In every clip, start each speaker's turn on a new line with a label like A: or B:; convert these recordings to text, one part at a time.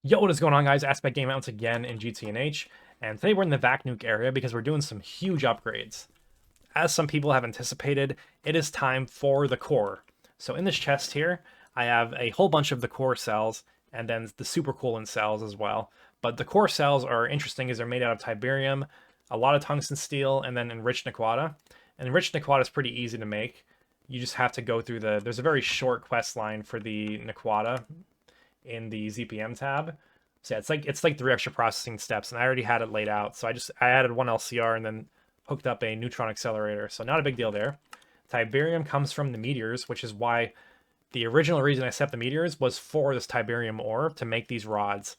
A: Yo, what is going on, guys? Aspect Game once again in GTNH, and today we're in the vac nuke area because we're doing some huge upgrades. As some people have anticipated, it is time for the core. So in this chest here, I have a whole bunch of the core cells, and then the supercoolant cells as well. But the core cells are interesting as they're made out of tiberium, a lot of tungsten steel, and then enriched nequata. And enriched nequata is pretty easy to make. You just have to go through there's a very short quest line for the nequata in the ZPM tab. So yeah, it's like 3 extra processing steps, and I already had it laid out. So I added one LCR and then hooked up a neutron accelerator. So not a big deal there. Tiberium comes from the meteors, which is why the original reason I set up the meteors was for this tiberium ore to make these rods.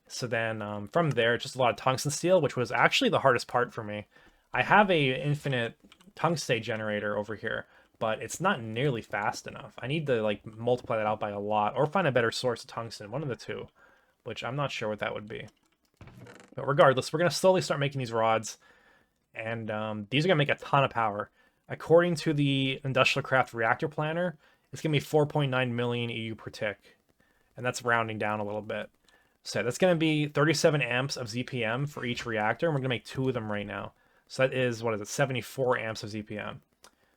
A: So then from there, just a lot of tungsten steel, which was actually the hardest part for me. I have a infinite tungstate generator over here, but it's not nearly fast enough. I need to like multiply that out by a lot or find a better source of tungsten, one of the two, which I'm not sure what that would be. But regardless, we're going to slowly start making these rods, and these are going to make a ton of power. According to the Industrial Craft Reactor Planner, it's going to be 4.9 million EU per tick, and that's rounding down a little bit. So that's going to be 37 amps of ZPM for each reactor, and we're going to make 2 of them right now. So that is, what is it, 74 amps of ZPM.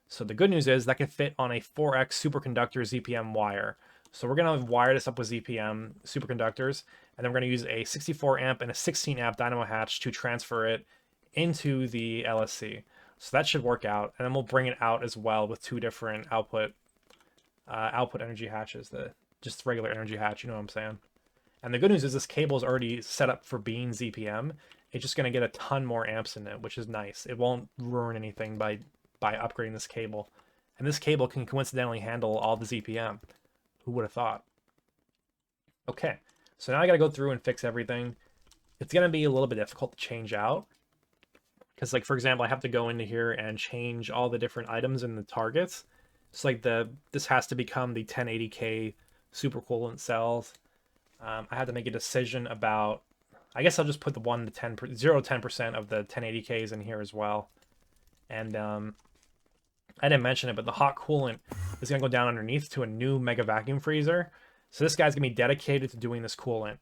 A: So the good news is that can fit on a 4x superconductor ZPM wire. So we're going to wire this up with ZPM superconductors, and then we're going to use a 64 amp and a 16 amp dynamo hatch to transfer it into the LSC. So that should work out, and then we'll bring it out as well with 2 different output energy hatches, the just regular energy hatch, you know what I'm saying? And the good news is this cable is already set up for being ZPM. It's just going to get a ton more amps in it, which is nice. It won't ruin anything by upgrading this cable. And this cable can coincidentally handle all the ZPM. Who would have thought? Okay, so now I got to go through and fix everything. It's going to be a little bit difficult to change out. Because, like, for example, I have to go into here and change all the different items in the targets. So, like, this has to become the 1080K supercoolant cells. I had to make a decision about, I guess I'll just put the 1 to 10, 0 to 10% of the 1080Ks in here as well. And I didn't mention it, but the hot coolant is going to go down underneath to a new mega vacuum freezer. So this guy's going to be dedicated to doing this coolant.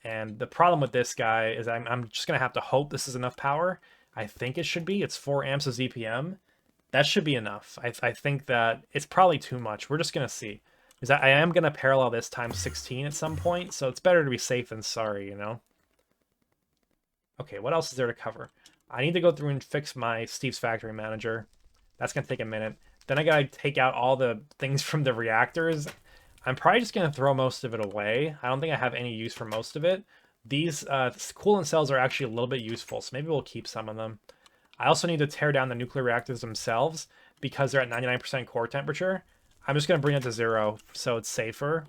A: And the problem with this guy is I'm just going to have to hope this is enough power. I think it should be. It's 4 amps of ZPM. That should be enough. I think that it's probably too much. We're just going to see. Is that I am going to parallel this times 16 at some point, so it's better to be safe than sorry, you know? Okay, what else is there to cover? I need to go through and fix my Steve's Factory Manager. That's going to take a minute. Then I got to take out all the things from the reactors. I'm probably just going to throw most of it away. I don't think I have any use for most of it. These coolant cells are actually a little bit useful, so maybe we'll keep some of them. I also need to tear down the nuclear reactors themselves because they're at 99% core temperature. I'm just going to bring it to 0 so it's safer.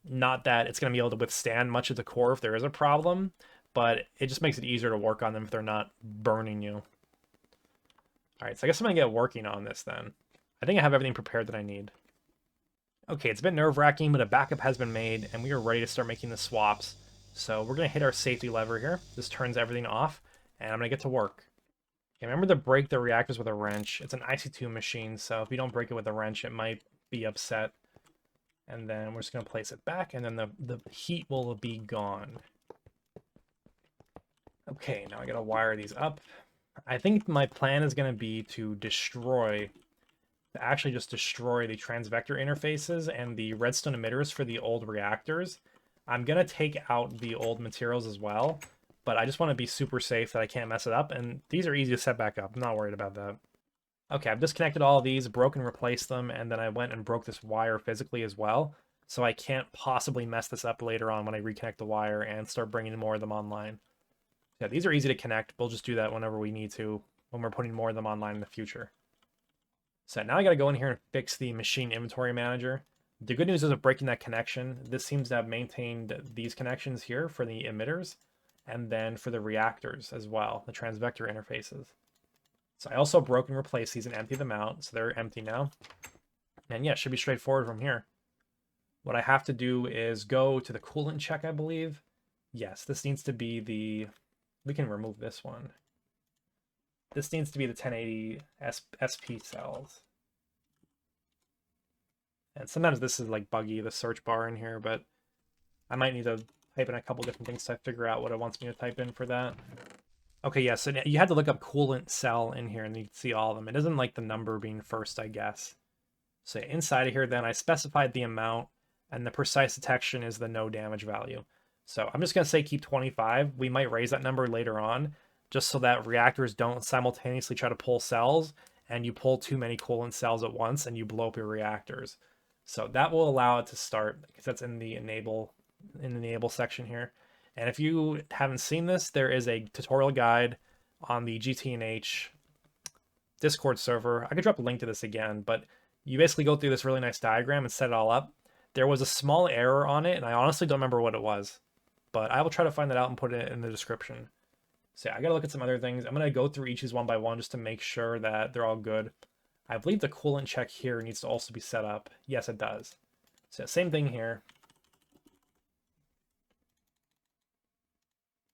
A: Not that it's going to be able to withstand much of the core if there is a problem, but it just makes it easier to work on them if they're not burning you. All right, so I guess I'm going to get working on this then. I think I have everything prepared that I need. Okay, it's been nerve-wracking, but a backup has been made, and we are ready to start making the swaps. So we're going to hit our safety lever here. This turns everything off, and I'm going to get to work. Okay, remember to break the reactors with a wrench. It's an IC2 machine, so if you don't break it with a wrench, it might be upset. And then we're just going to place it back, and then the heat will be gone. Okay, now I got to wire these up. I think my plan is going to be to actually just destroy the transvector interfaces and the redstone emitters for the old reactors. I'm going to take out the old materials as well, but I just want to be super safe that I can't mess it up, and these are easy to set back up. I'm not worried about that. Okay, I've disconnected all of these, broke and replaced them, and then I went and broke this wire physically as well, so I can't possibly mess this up later on when I reconnect the wire and start bringing more of them online. Yeah, these are easy to connect. We'll just do that whenever we need to, when we're putting more of them online in the future. So now I got to go in here and fix the machine inventory manager. The good news is of breaking that connection, this seems to have maintained these connections here for the emitters, and then for the reactors as well, the transvector interfaces. So I also broke and replaced these and emptied them out, so they're empty now. And yeah, it should be straightforward from here. What I have to do is go to the coolant check, I believe. Yes, this needs to be the... We can remove this one. This needs to be the 1080 SP cells. And sometimes this is like buggy, the search bar in here, but I might need to type in a couple different things to figure out what it wants me to type in for that. Okay, yeah, so you had to look up coolant cell in here, and you can see all of them. It doesn't like the number being first, I guess. So inside of here, then I specified the amount, and the precise detection is the no damage value. So I'm just going to say keep 25. We might raise that number later on, just so that reactors don't simultaneously try to pull cells, and you pull too many coolant cells at once, and you blow up your reactors. So that will allow it to start, because that's in the enable section here. And if you haven't seen this, there is a tutorial guide on the GTNH Discord server. I could drop a link to this again, but you basically go through this really nice diagram and set it all up. There was a small error on it, and I honestly don't remember what it was, but I will try to find that out and put it in the description. So yeah, I gotta look at some other things. I'm gonna go through each of these one by one just to make sure that they're all good. I believe the coolant check here needs to also be set up. Yes, it does. So same thing here.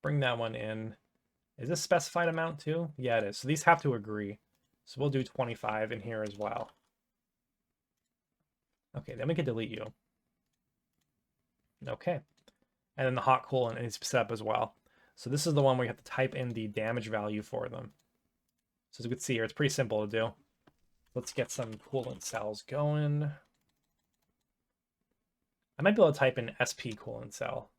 A: Bring that one in. Is this specified amount too? Yeah, it is. So these have to agree. So we'll do 25 in here as well. Okay, then we can delete you. Okay. And then the hot coolant needs to be set up as well. So this is the one where you have to type in the damage value for them. So as you can see here, it's pretty simple to do. Let's get some coolant cells going. I might be able to type in SP coolant cell.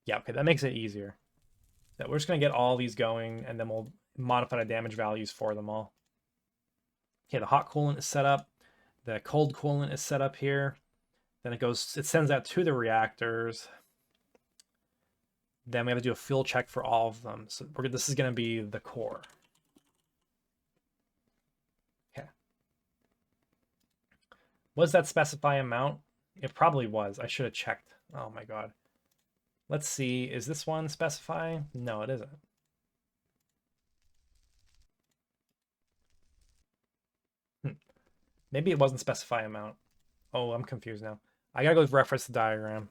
A: Yeah, okay, that makes it easier. So we're just going to get all these going, and then we'll modify the damage values for them all. Okay, the hot coolant is set up. The cold coolant is set up here. Then it sends that to the reactors. Then we have to do a fuel check for all of them. So this is going to be the core. Okay. Was that specify amount? It probably was. I should have checked. Oh my god. Let's see. Is this one specify? No, it isn't. Maybe it wasn't specify amount. Oh, I'm confused now. I gotta go reference the diagram.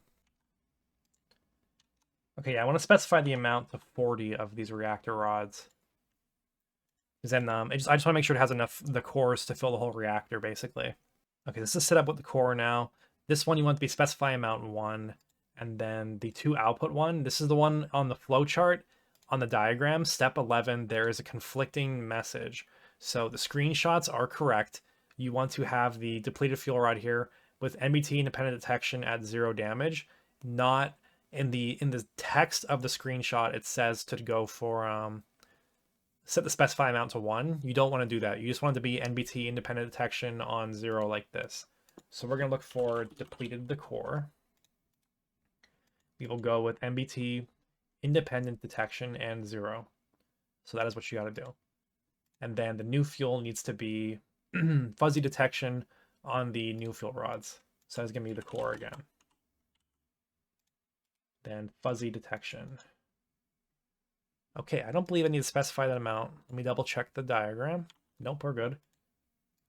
A: Okay, yeah, I want to specify the amount to 40 of these reactor rods. Because then I just want to make sure it has enough the cores to fill the whole reactor, basically. Okay, this is set up with the core now. This one you want to be specify amount 1. And then the 2 output one, this is the one on the flow chart. On the diagram, step 11, there is a conflicting message. So the screenshots are correct. You want to have the depleted fuel rod here with NBT independent detection at 0 damage. Not in the text of the screenshot, it says to go for set the specify amount to 1. You don't want to do that. You just want it to be NBT independent detection on 0 like this. So we're going to look for depleted the core. We will go with NBT independent detection and 0. So that is what you got to do. And then the new fuel needs to be fuzzy detection on the new fuel rods. So that's going to be the core again. Then fuzzy detection. Okay, I don't believe I need to specify that amount. Let me double check the diagram. Nope, we're good.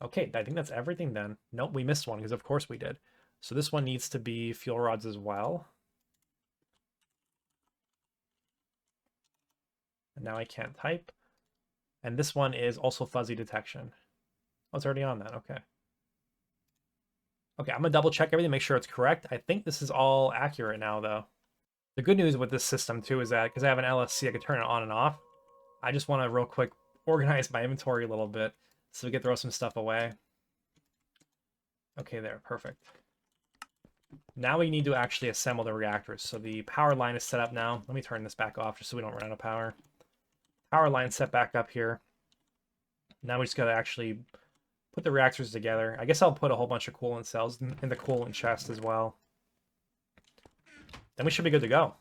A: Okay, I think that's everything then. Nope, we missed one because of course we did. So this one needs to be fuel rods as well. And now I can't type. And this one is also fuzzy detection. Oh, it's already on that. Okay. Okay, I'm going to double check everything, make sure it's correct. I think this is all accurate now, though. The good news with this system, too, is that because I have an LSC, I can turn it on and off. I just want to real quick organize my inventory a little bit so we can throw some stuff away. Okay, there. Perfect. Now we need to actually assemble the reactors. So the power line is set up now. Let me turn this back off just so we don't run out of power. Power line set back up here. Now we just got to actually put the reactors together. I guess I'll put a whole bunch of coolant cells in the coolant chest as well. Then we should be good to go.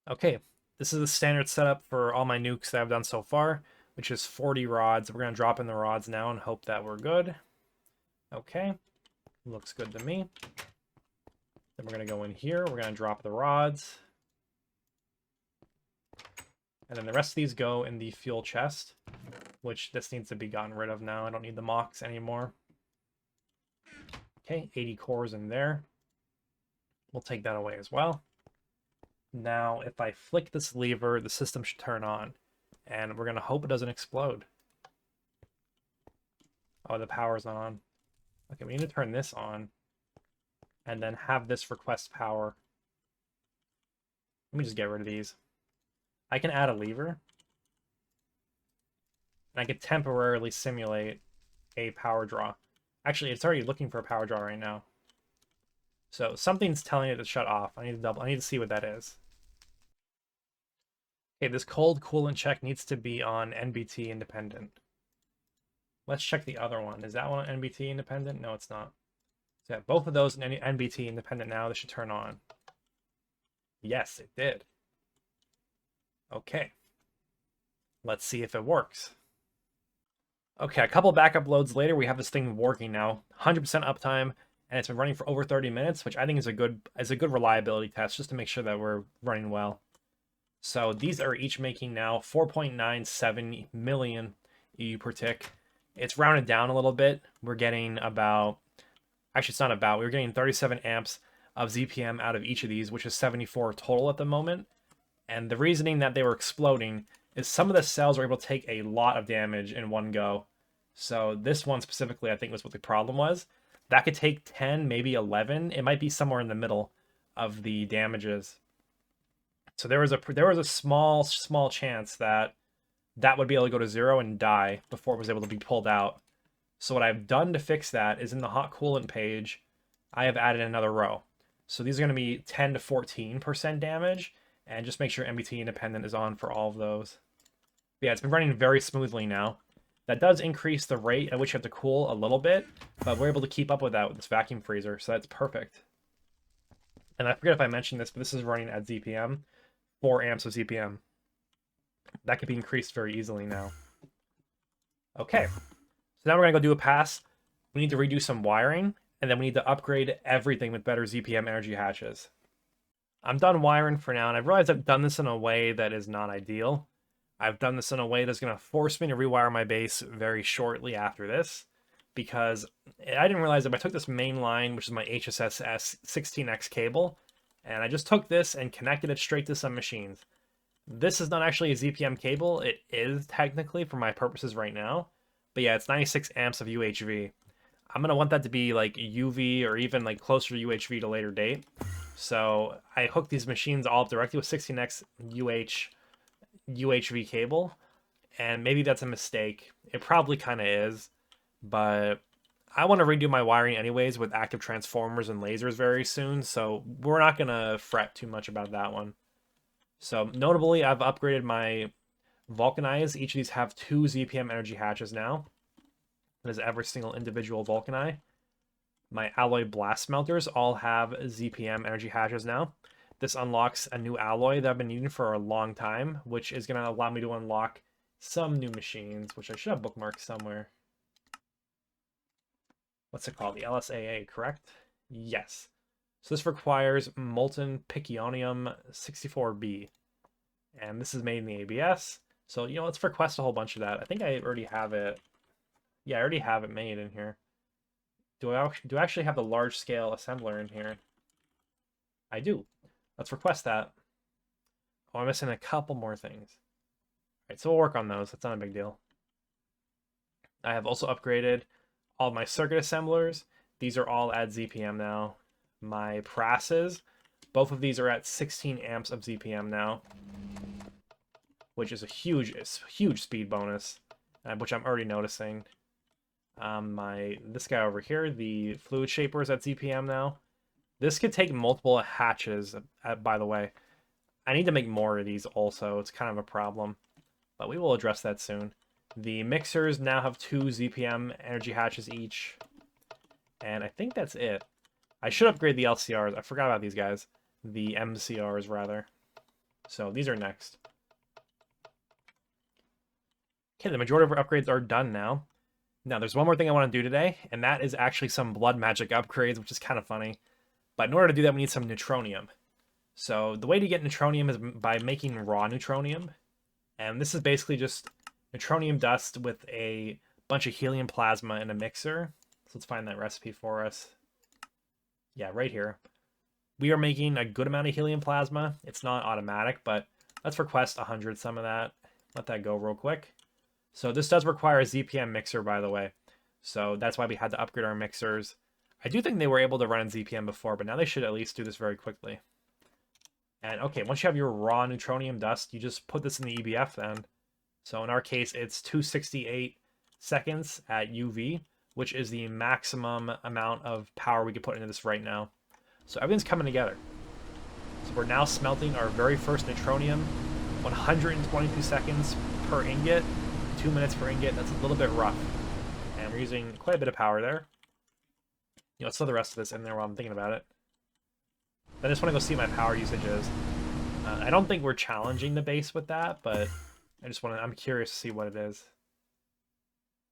A: Okay, this is the standard setup for all my nukes that I've done so far, which is 40 rods. We're going to drop in the rods now and hope that we're good. Okay, looks good to me. Then we're going to go in here. We're going to drop the rods. And then the rest of these go in the fuel chest, which this needs to be gotten rid of now. I don't need the mocks anymore. Okay, 80 cores in there. We'll take that away as well. Now, if I flick this lever, the system should turn on. And we're going to hope it doesn't explode. Oh, the power's not on. Okay, we need to turn this on. And then have this request power. Let me just get rid of these. I can add a lever, and I could temporarily simulate a power draw. Actually, it's already looking for a power draw right now. So something's telling it to shut off. I need to see what that is. Okay, this cold coolant check needs to be on NBT independent. Let's check the other one. Is that one on NBT independent? No, it's not. So yeah, both of those in NBT independent now. This should turn on. Yes, it did. Okay. Let's see if it works. Okay, a couple backup loads later, we have this thing working now. 100% uptime, and it's been running for over 30 minutes, which I think is a good reliability test, just to make sure that we're running well. So these are each making now 4.97 million EU per tick. It's rounded down a little bit. We're getting about, actually it's not about, we're getting 37 amps of ZPM out of each of these, which is 74 total at the moment. And the reasoning that they were exploding is some of the cells were able to take a lot of damage in one go. So this one specifically, I think, was what the problem was. That could take 10, maybe 11. It might be somewhere in the middle of the damages. So there was a small chance that would be able to go to 0 and die before it was able to be pulled out. So what I've done to fix that is in the hot coolant page, I have added another row. So these are going to be 10 to 14% damage, and just make sure MBT independent is on for all of those. But yeah, it's been running very smoothly now. That does increase the rate at which you have to cool a little bit, but we're able to keep up with that with this vacuum freezer, so that's perfect. And I forget if I mentioned this, but this is running at ZPM, 4 amps of ZPM. That could be increased very easily now. Okay, so now we're going to go do a pass. We need to redo some wiring, and then we need to upgrade everything with better ZPM energy hatches. I'm done wiring for now, and I've realized I've done this in a way that is not ideal. I've done this in a way that's going to force me to rewire my base very shortly after this, because I didn't realize that I took this main line, which is my HSS 16X cable, and I just took this and connected it straight to some machines. This is not actually a ZPM cable. It is technically for my purposes right now, but yeah, it's 96 amps of UHV. I'm going to want that to be like UV or even like closer to UHV to a later date. So I hooked these machines all up directly with 16X UHV cable, and maybe that's a mistake. It probably kind of is, but I want to redo my wiring anyways with active transformers and lasers very soon, so we're not going to fret too much about that one. So notably, I've upgraded my Vulcanize. Each of these have 2 ZPM energy hatches now. That is every single individual Vulcani. My alloy blast smelters all have ZPM energy hatches now. This unlocks a new alloy that I've been using for a long time, which is going to allow me to unlock some new machines, which I should have bookmarked somewhere. What's it called? The LSAA, correct? Yes. So this requires molten pichionium 64B. And this is made in the ABS. So, you know, let's request a whole bunch of that. I think I already have it. Yeah, I already have it made in here. Do I actually have the large-scale assembler in here? I do. Let's request that. Oh, I'm missing a couple more things. All right, so we'll work on those. That's not a big deal. I have also upgraded all my circuit assemblers. These are all at ZPM now. My presses, both of these are at 16 amps of ZPM now, which is a huge speed bonus, which I'm already noticing. This guy over here, the fluid shaper, is at ZPM now. This could take multiple hatches, by the way. I need to make more of these also. It's kind of a problem, but we will address that soon. The mixers now have 2 ZPM energy hatches each, and I think that's it. I should upgrade the LCRs. I forgot about these guys. The MCRs, rather. So these are next. Okay, the majority of our upgrades are done now. Now, there's one more thing I want to do today, and that is actually some blood magic upgrades, which is kind of funny. But in order to do that, we need some Neutronium. So the way to get Neutronium is by making raw Neutronium. And this is basically just Neutronium dust with a bunch of helium plasma in a mixer. So let's find that recipe for us. Yeah, right here. We are making a good amount of helium plasma. It's not automatic, but let's request 100 some of that. Let that go real quick. So this does require a ZPM mixer, by the way. So that's why we had to upgrade our mixers. I do think they were able to run in ZPM before, but now they should at least do this very quickly. And okay, once you have your raw neutronium dust, you just put this in the EBF then. So in our case, it's 268 seconds at UV, which is the maximum amount of power we could put into this right now. So everything's coming together. So we're now smelting our very first neutronium, 122 seconds per ingot, 2 minutes per ingot. That's a little bit rough. And we're using quite a bit of power there. You know, let's throw the rest of this in there while I'm thinking about it. I just want to go see what my power usage is. I don't think we're challenging the base with that, but I'm curious to see what it is.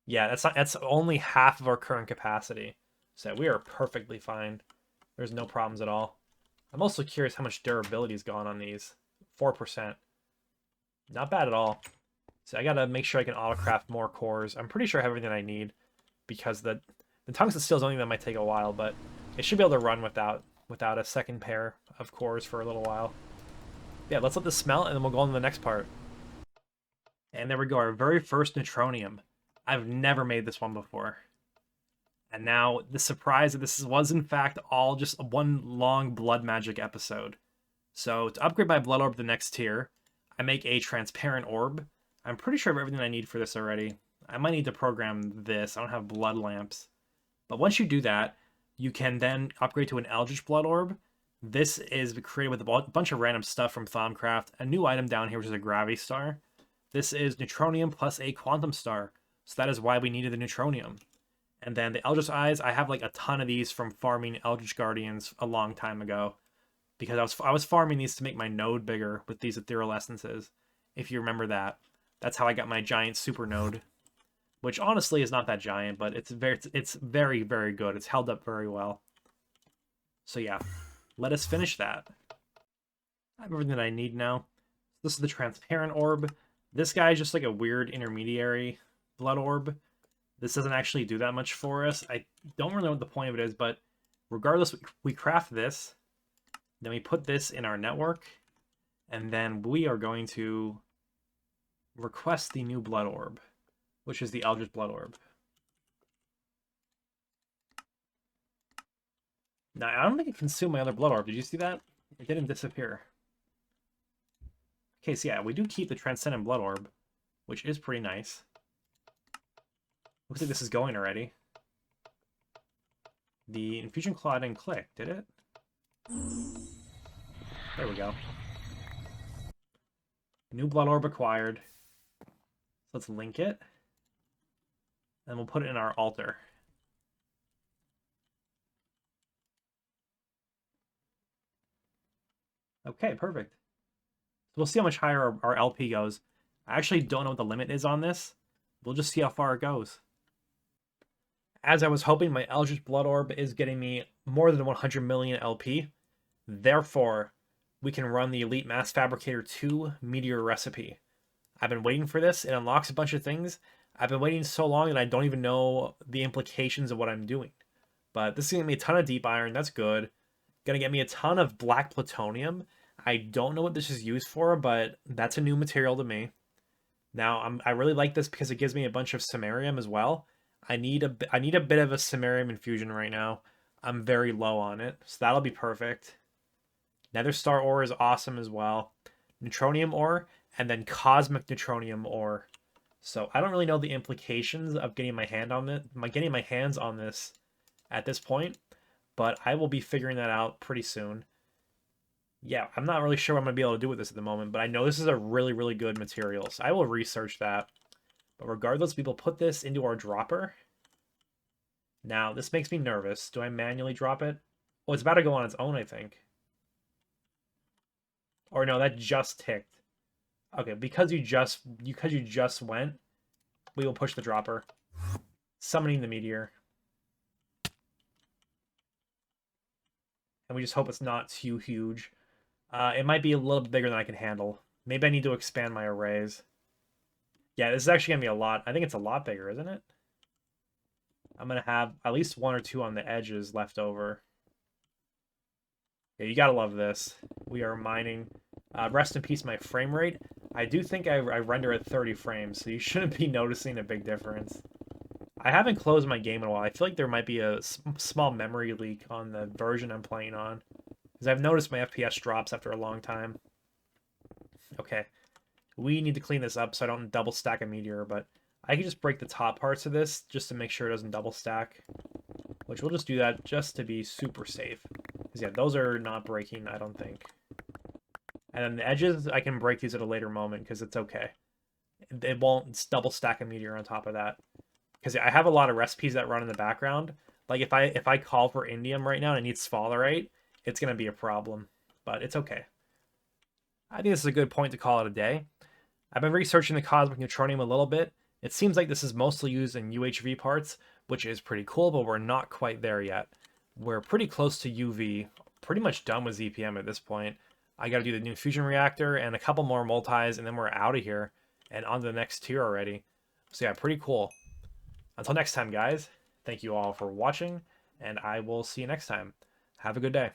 A: Yeah, that's only half of our current capacity. So we are perfectly fine. There's no problems at all. I'm also curious how much durability is gone on these. 4%. Not bad at all. So I gotta make sure I can autocraft more cores. I'm pretty sure I have everything I need because the tungsten steel is only that might take a while, but it should be able to run without a second pair of cores for a little while. Yeah, let's let this smelt and then we'll go on to the next part. And there we go, our very first neutronium. I've never made this one before. And now the surprise that this was in fact all just one long blood magic episode. So to upgrade my blood orb to the next tier, I make a transparent orb. I'm pretty sure I have everything I need for this already. I might need to program this. I don't have blood lamps. But once you do that, you can then upgrade to an Eldritch Blood Orb. This is created with a bunch of random stuff from Thaumcraft. A new item down here, which is a Gravity Star. This is Neutronium plus a Quantum Star. So that is why we needed the Neutronium. And then the Eldritch Eyes, I have like a ton of these from farming Eldritch Guardians a long time ago. Because I was farming these to make my node bigger with these Ethereal Essences. If you remember that. That's how I got my giant super node. Which honestly is not that giant, but it's very, very good. It's held up very well. So yeah, let us finish that. I have everything that I need now. This is the transparent orb. This guy is just like a weird intermediary blood orb. This doesn't actually do that much for us. I don't really know what the point of it is, but regardless, we craft this. Then we put this in our network. And then we are going to request the new blood orb, which is the Eldritch Blood Orb. Now, I don't think it consumed my other Blood Orb. Did you see that? It didn't disappear. Okay, so yeah, we do keep the Transcendent Blood Orb, which is pretty nice. Looks like this is going already. The Infusion Claw didn't click, did it? There we go. New Blood Orb acquired. Let's link it. And we'll put it in our altar. Okay, perfect. So we'll see how much higher our LP goes. I actually don't know what the limit is on this. We'll just see how far it goes. As I was hoping, my Eldritch Blood Orb is getting me more than 100 million LP. Therefore, we can run the Elite Mass Fabricator 2 Meteor Recipe. I've been waiting for this. It unlocks a bunch of things. I've been waiting so long that I don't even know the implications of what I'm doing. But this is going to get me a ton of deep iron. That's good. Going to get me a ton of black plutonium. I don't know what this is used for, but that's a new material to me. Now, I really like this because it gives me a bunch of samarium as well. I need a bit of a samarium infusion right now. I'm very low on it, so that'll be perfect. Nether Star ore is awesome as well. Neutronium ore, and then cosmic neutronium ore. So I don't really know the implications of getting my hands on this at this point, but I will be figuring that out pretty soon. Yeah, I'm not really sure what I'm going to be able to do with this at the moment, but I know this is a really, really good material, so I will research that. But regardless, we will put this into our dropper. Now, this makes me nervous. Do I manually drop it? Oh, it's about to go on its own, I think. Or no, that just ticked. Okay, because you just went, we will push the dropper. Summoning the meteor. And we just hope it's not too huge. It might be a little bit bigger than I can handle. Maybe I need to expand my arrays. Yeah, this is actually going to be a lot. I think it's a lot bigger, isn't it? I'm going to have at least 1 or 2 on the edges left over. Yeah, you got to love this. We are mining. Rest in peace, my frame rate. I do think I render at 30 frames, so you shouldn't be noticing a big difference. I haven't closed my game in a while. I feel like there might be a small memory leak on the version I'm playing on. Because I've noticed my FPS drops after a long time. Okay, we need to clean this up so I don't double stack a meteor, but I can just break the top parts of this just to make sure it doesn't double stack, which we'll just do that just to be super safe. Because yeah, those are not breaking, I don't think. And then the edges, I can break these at a later moment because it's okay. It won't double stack a meteor on top of that. Because I have a lot of recipes that run in the background. Like if I call for indium right now and it needs sphalerite, it's gonna be a problem. But it's okay. I think this is a good point to call it a day. I've been researching the cosmic neutronium a little bit. It seems like this is mostly used in UHV parts, which is pretty cool, but we're not quite there yet. We're pretty close to UV, pretty much done with ZPM at this point. I got to do the new fusion reactor and a couple more multis, and then we're out of here and on to the next tier already. So yeah, pretty cool. Until next time, guys, thank you all for watching, and I will see you next time. Have a good day.